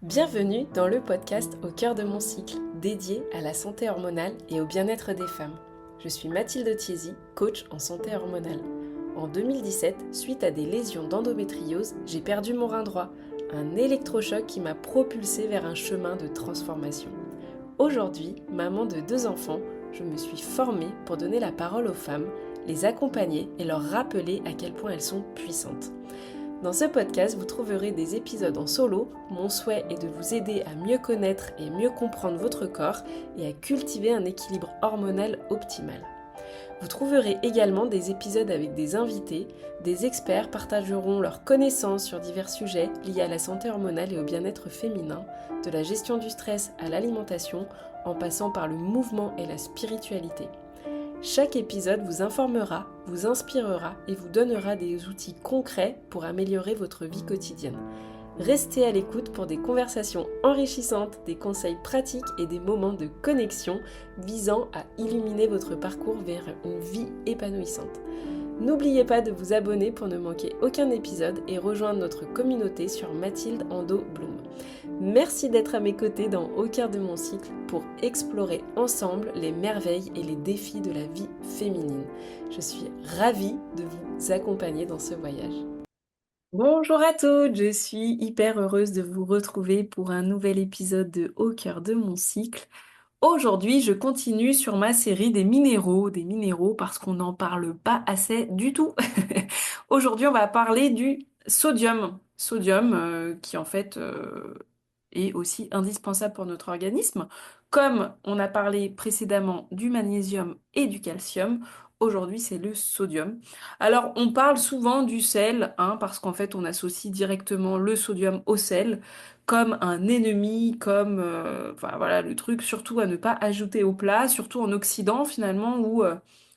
Bienvenue dans le podcast Au cœur de mon cycle, dédié à la santé hormonale et au bien-être des femmes. Je suis Mathilde Thiésy, coach en santé hormonale. En 2017, suite à des lésions d'endométriose, j'ai perdu mon rein droit, un électrochoc qui m'a propulsée vers un chemin de transformation. Aujourd'hui, maman de 2 enfants, je me suis formée pour donner la parole aux femmes, les accompagner et leur rappeler à quel point elles sont puissantes. Dans ce podcast, vous trouverez des épisodes en solo. Mon souhait est de vous aider à mieux connaître et mieux comprendre votre corps et à cultiver un équilibre hormonal optimal. Vous trouverez également des épisodes avec des invités, des experts partageront leurs connaissances sur divers sujets liés à la santé hormonale et au bien-être féminin, de la gestion du stress à l'alimentation, en passant par le mouvement et la spiritualité. Chaque épisode vous informera, vous inspirera et vous donnera des outils concrets pour améliorer votre vie quotidienne. Restez à l'écoute pour des conversations enrichissantes, des conseils pratiques et des moments de connexion visant à illuminer votre parcours vers une vie épanouissante. N'oubliez pas de vous abonner pour ne manquer aucun épisode et rejoindre notre communauté sur Mathilde Ando Bloom. Merci d'être à mes côtés dans Au cœur de mon cycle pour explorer ensemble les merveilles et les défis de la vie féminine. Je suis ravie de vous accompagner dans ce voyage. Bonjour à toutes, je suis hyper heureuse de vous retrouver pour un nouvel épisode de Au cœur de mon cycle. Aujourd'hui, je continue sur ma série des minéraux parce qu'on n'en parle pas assez du tout. Aujourd'hui, on va parler du sodium qui en fait est aussi indispensable pour notre organisme. Comme on a parlé précédemment du magnésium et du calcium, aujourd'hui c'est le sodium. Alors on parle souvent du sel, hein, parce qu'en fait on associe directement le sodium au sel comme un ennemi, comme enfin voilà le truc surtout à ne pas ajouter au plat, surtout en Occident finalement où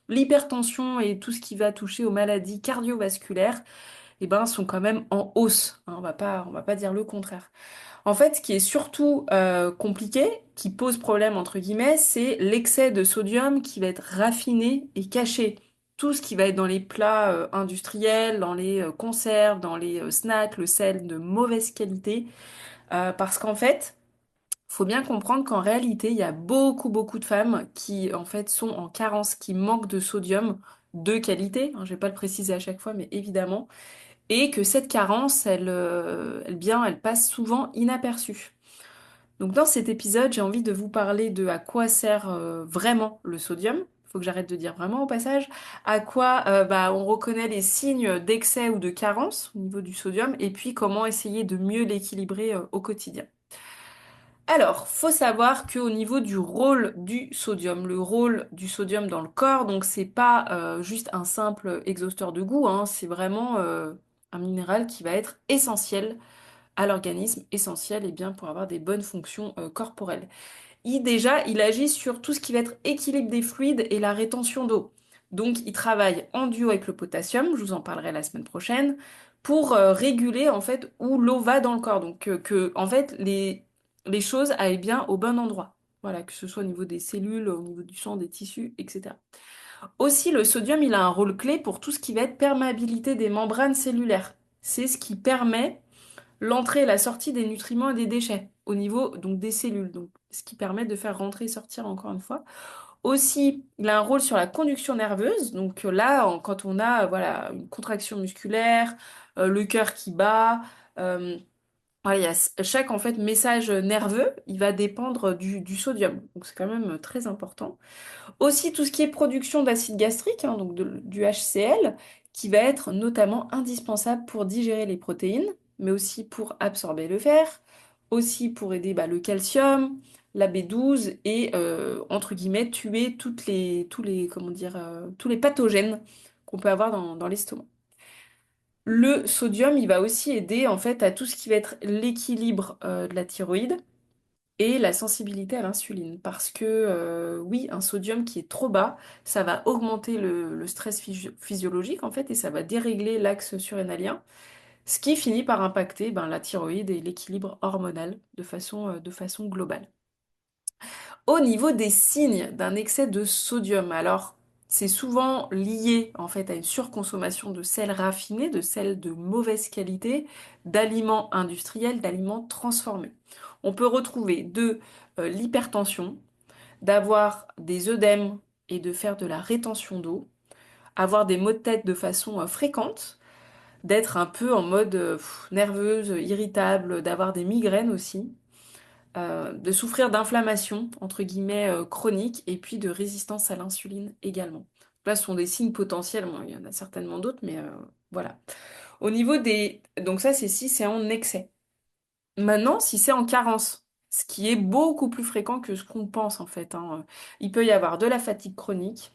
l'hypertension et tout ce qui va toucher aux maladies cardiovasculaires, eh ben, sont quand même en hausse, hein, on va pas dire le contraire. En fait, ce qui est surtout compliqué, qui pose problème entre guillemets, c'est l'excès de sodium qui va être raffiné et caché. Tout ce qui va être dans les plats industriels, dans les conserves, dans les snacks, le sel de mauvaise qualité. Parce qu'en fait, faut bien comprendre qu'en réalité, il y a beaucoup de femmes qui en fait sont en carence, qui manquent de sodium de qualité, hein, je vais pas le préciser à chaque fois, mais évidemment, et que cette carence, elle passe souvent inaperçue. Donc dans cet épisode, j'ai envie de vous parler de à quoi sert vraiment le sodium. Faut que j'arrête de dire vraiment au passage. À quoi on reconnaît les signes d'excès ou de carence au niveau du sodium, et puis comment essayer de mieux l'équilibrer au quotidien. Alors, faut savoir qu'au niveau du rôle du sodium, le rôle du sodium dans le corps, donc c'est pas juste un simple exhausteur de goût, hein, c'est vraiment un minéral qui va être essentiel à l'organisme, essentiel et bien pour avoir des bonnes fonctions corporelles. Il agit sur tout ce qui va être équilibre des fluides et la rétention d'eau. Donc il travaille en duo avec le potassium, je vous en parlerai la semaine prochaine, pour réguler en fait où l'eau va dans le corps. Donc que en fait les choses aillent bien au bon endroit. Voilà, que ce soit au niveau des cellules, au niveau du sang, des tissus, etc. Aussi, le sodium, il a un rôle clé pour tout ce qui va être perméabilité des membranes cellulaires. C'est ce qui permet l'entrée et la sortie des nutriments et des déchets au niveau donc des cellules, donc ce qui permet de faire rentrer et sortir encore une fois. Aussi, il a un rôle sur la conduction nerveuse. Donc là, quand on a voilà une contraction musculaire, le cœur qui bat, euh, voilà, chaque en fait message nerveux, il va dépendre du sodium. Donc c'est quand même très important. Aussi tout ce qui est production d'acide gastrique, hein, donc du HCl, qui va être notamment indispensable pour digérer les protéines, mais aussi pour absorber le fer, aussi pour aider le calcium, la B12 et entre guillemets tuer comment dire, tous les pathogènes qu'on peut avoir dans l'estomac. Le sodium, il va aussi aider en fait à tout ce qui va être l'équilibre de la thyroïde et la sensibilité à l'insuline. Parce que oui, un sodium qui est trop bas, ça va augmenter le stress physiologique en fait et ça va dérégler l'axe surrénalien, ce qui finit par impacter la thyroïde et l'équilibre hormonal de façon globale. Au niveau des signes d'un excès de sodium, alors c'est souvent lié en fait à une surconsommation de sel raffiné, de sel de mauvaise qualité, d'aliments industriels, d'aliments transformés. On peut retrouver de l'hypertension, d'avoir des œdèmes et de faire de la rétention d'eau, avoir des maux de tête de façon fréquente, d'être un peu en mode nerveuse, irritable, d'avoir des migraines aussi, de souffrir d'inflammation, entre guillemets, chronique, et puis de résistance à l'insuline également. Là, ce sont des signes potentiels, bon, il y en a certainement d'autres, mais voilà. Au niveau des... Donc ça, c'est si c'est en excès. Maintenant, si c'est en carence, ce qui est beaucoup plus fréquent que ce qu'on pense en fait, hein. Il peut y avoir de la fatigue chronique,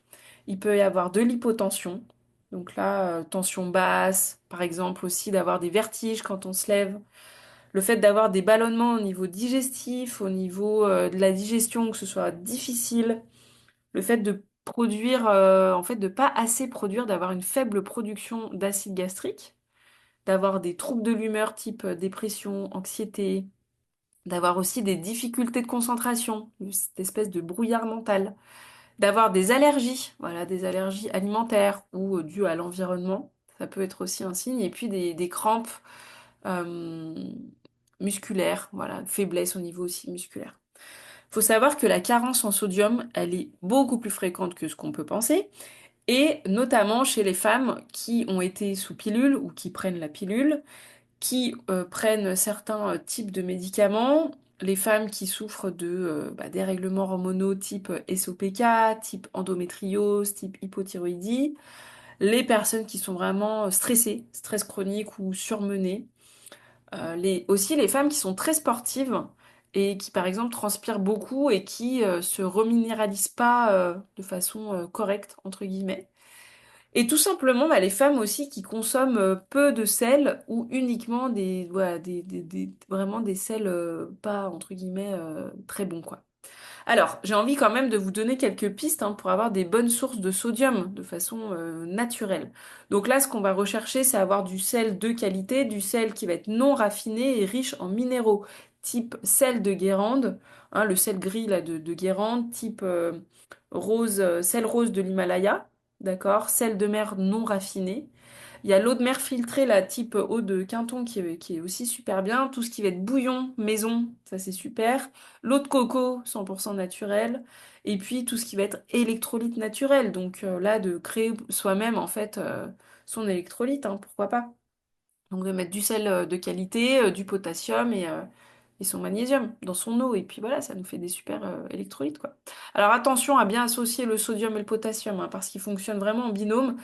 il peut y avoir de l'hypotension. Donc là, tension basse, par exemple aussi d'avoir des vertiges quand on se lève, le fait d'avoir des ballonnements au niveau digestif, au niveau de la digestion, que ce soit difficile, le fait de produire, en fait, de pas assez produire, d'avoir une faible production d'acide gastrique, d'avoir des troubles de l'humeur type dépression, anxiété, d'avoir aussi des difficultés de concentration, cette espèce de brouillard mental, d'avoir des allergies, voilà, des allergies alimentaires ou dues à l'environnement, ça peut être aussi un signe, et puis des crampes euh, musculaires, voilà, faiblesse au niveau aussi musculaire. Faut savoir que la carence en sodium, elle est beaucoup plus fréquente que ce qu'on peut penser, et notamment chez les femmes qui ont été sous pilule ou qui prennent la pilule, qui prennent certains types de médicaments, les femmes qui souffrent de dérèglements hormonaux type SOPK, type endométriose, type hypothyroïdie, les personnes qui sont vraiment stressées, stress chronique ou surmenées, aussi les femmes qui sont très sportives et qui par exemple transpirent beaucoup et qui se reminéralisent pas de façon correcte, entre guillemets. Et tout simplement, les femmes aussi qui consomment peu de sel ou uniquement voilà, vraiment des sels pas, entre guillemets, très bons, quoi. Alors, j'ai envie quand même de vous donner quelques pistes hein, pour avoir des bonnes sources de sodium de façon naturelle. Donc là, ce qu'on va rechercher, c'est avoir du sel de qualité, du sel qui va être non raffiné et riche en minéraux, type sel de Guérande, hein, le sel gris là, de Guérande, type rose, sel rose de l'Himalaya, d'accord, sel de mer non raffiné. Il y a l'eau de mer filtrée, la type eau de Quinton, qui est aussi super bien. Tout ce qui va être bouillon, maison, ça c'est super. L'eau de coco, 100% naturelle. Et puis tout ce qui va être électrolyte naturel. Donc là, de créer soi-même, en fait, son électrolyte, hein, pourquoi pas. Donc de mettre du sel de qualité, du potassium et son magnésium dans son eau. Et puis voilà, ça nous fait des super électrolytes, quoi. Alors attention à bien associer le sodium et le potassium, hein, parce qu'ils fonctionnent vraiment en binôme.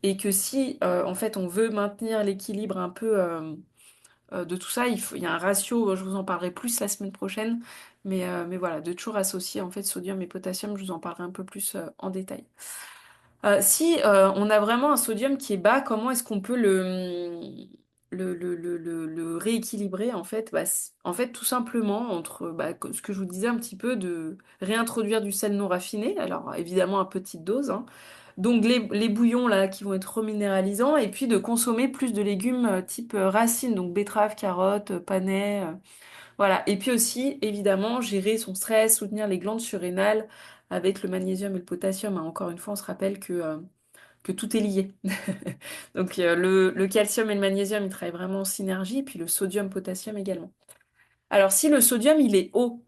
Et que si, en fait, on veut maintenir l'équilibre un peu de tout ça, il y a un ratio, je vous en parlerai plus la semaine prochaine. Mais voilà, de toujours associer, en fait, sodium et potassium, je vous en parlerai un peu plus en détail. Si on a vraiment un sodium qui est bas, comment est-ce qu'on peut le rééquilibrer en fait? En fait, tout simplement, entre ce que je vous disais un petit peu, de réintroduire du sel non raffiné, alors évidemment à petite dose, hein. Donc les bouillons là qui vont être reminéralisants, et puis de consommer plus de légumes type racines, donc betterave, carottes, panais, voilà. Et puis aussi, évidemment, gérer son stress, soutenir les glandes surrénales avec le magnésium et le potassium, hein. Encore une fois, on se rappelle que tout est lié. Donc le calcium et le magnésium, ils travaillent vraiment en synergie, et puis le sodium, potassium également. Alors si le sodium, il est haut,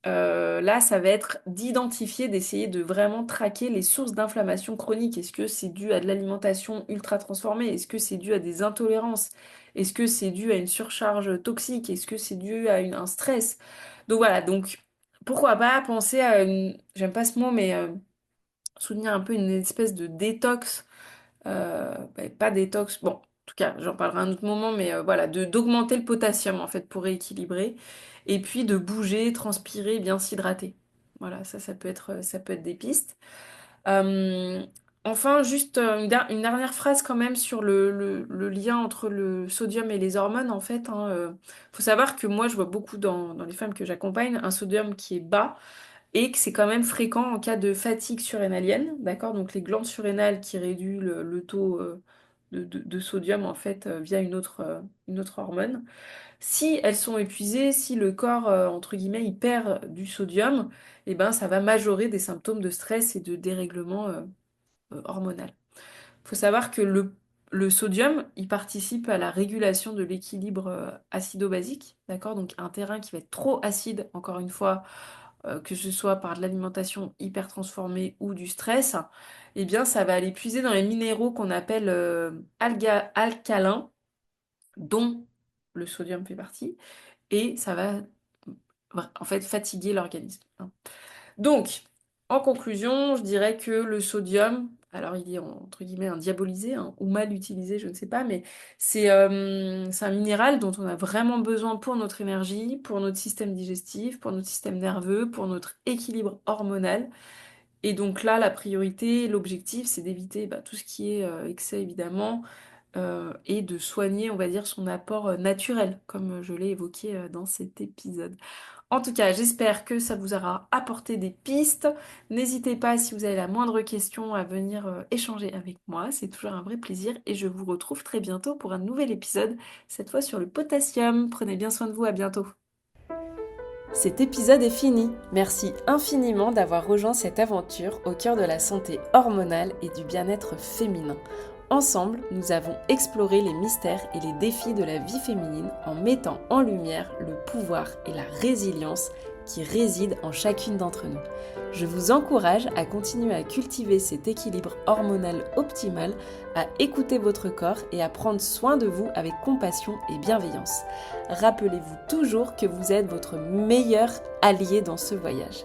là, ça va être d'identifier, d'essayer de vraiment traquer les sources d'inflammation chronique. Est-ce que c'est dû à de l'alimentation ultra transformée? Est-ce que c'est dû à des intolérances? Est-ce que c'est dû à une surcharge toxique? Est-ce que c'est dû à un stress? Donc voilà, donc pourquoi pas penser à une, j'aime pas ce mot, mais soutenir un peu une espèce de détox, pas détox, bon, en tout cas, j'en parlerai à un autre moment, mais voilà, d'augmenter le potassium en fait pour rééquilibrer, et puis de bouger, transpirer, bien s'hydrater. Voilà, ça peut être des pistes. Euh, enfin, juste une dernière phrase quand même sur le lien entre le sodium et les hormones, en fait, hein. Faut savoir que moi, je vois beaucoup dans les femmes que j'accompagne un sodium qui est bas et que c'est quand même fréquent en cas de fatigue surrénalienne, d'accord? Donc les glandes surrénales qui réduisent le taux de sodium, en fait, via une autre hormone. Si elles sont épuisées, si le corps, entre guillemets, il perd du sodium, eh ben, ça va majorer des symptômes de stress et de dérèglement hormonal. Il faut savoir que le sodium, il participe à la régulation de l'équilibre acido-basique, d'accord? Donc un terrain qui va être trop acide, encore une fois, que ce soit par de l'alimentation hyper transformée ou du stress, eh bien ça va aller puiser dans les minéraux qu'on appelle alcalins, dont le sodium fait partie, et ça va en fait fatiguer l'organisme, hein. Donc, en conclusion, je dirais que le sodium, alors il est entre guillemets un diabolisé, hein, ou mal utilisé, je ne sais pas, mais c'est un minéral dont on a vraiment besoin pour notre énergie, pour notre système digestif, pour notre système nerveux, pour notre équilibre hormonal. Et donc là, la priorité, l'objectif, c'est d'éviter tout ce qui est excès évidemment, et de soigner, on va dire, son apport naturel, comme je l'ai évoqué dans cet épisode. En tout cas, j'espère que ça vous aura apporté des pistes. N'hésitez pas, si vous avez la moindre question, à venir échanger avec moi. C'est toujours un vrai plaisir et je vous retrouve très bientôt pour un nouvel épisode, cette fois sur le potassium. Prenez bien soin de vous, à bientôt. Cet épisode est fini. Merci infiniment d'avoir rejoint cette aventure au cœur de la santé hormonale et du bien-être féminin. Ensemble, nous avons exploré les mystères et les défis de la vie féminine en mettant en lumière le pouvoir et la résilience qui résident en chacune d'entre nous. Je vous encourage à continuer à cultiver cet équilibre hormonal optimal, à écouter votre corps et à prendre soin de vous avec compassion et bienveillance. Rappelez-vous toujours que vous êtes votre meilleur allié dans ce voyage.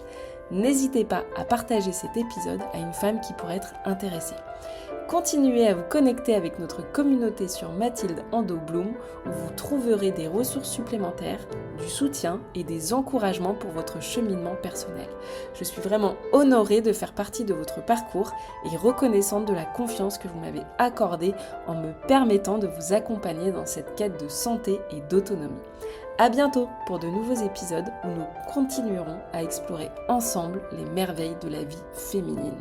N'hésitez pas à partager cet épisode à une femme qui pourrait être intéressée. Continuez à vous connecter avec notre communauté sur Mathilde Ando Bloom où vous trouverez des ressources supplémentaires, du soutien et des encouragements pour votre cheminement personnel. Je suis vraiment honorée de faire partie de votre parcours et reconnaissante de la confiance que vous m'avez accordée en me permettant de vous accompagner dans cette quête de santé et d'autonomie. À bientôt pour de nouveaux épisodes où nous continuerons à explorer ensemble les merveilles de la vie féminine.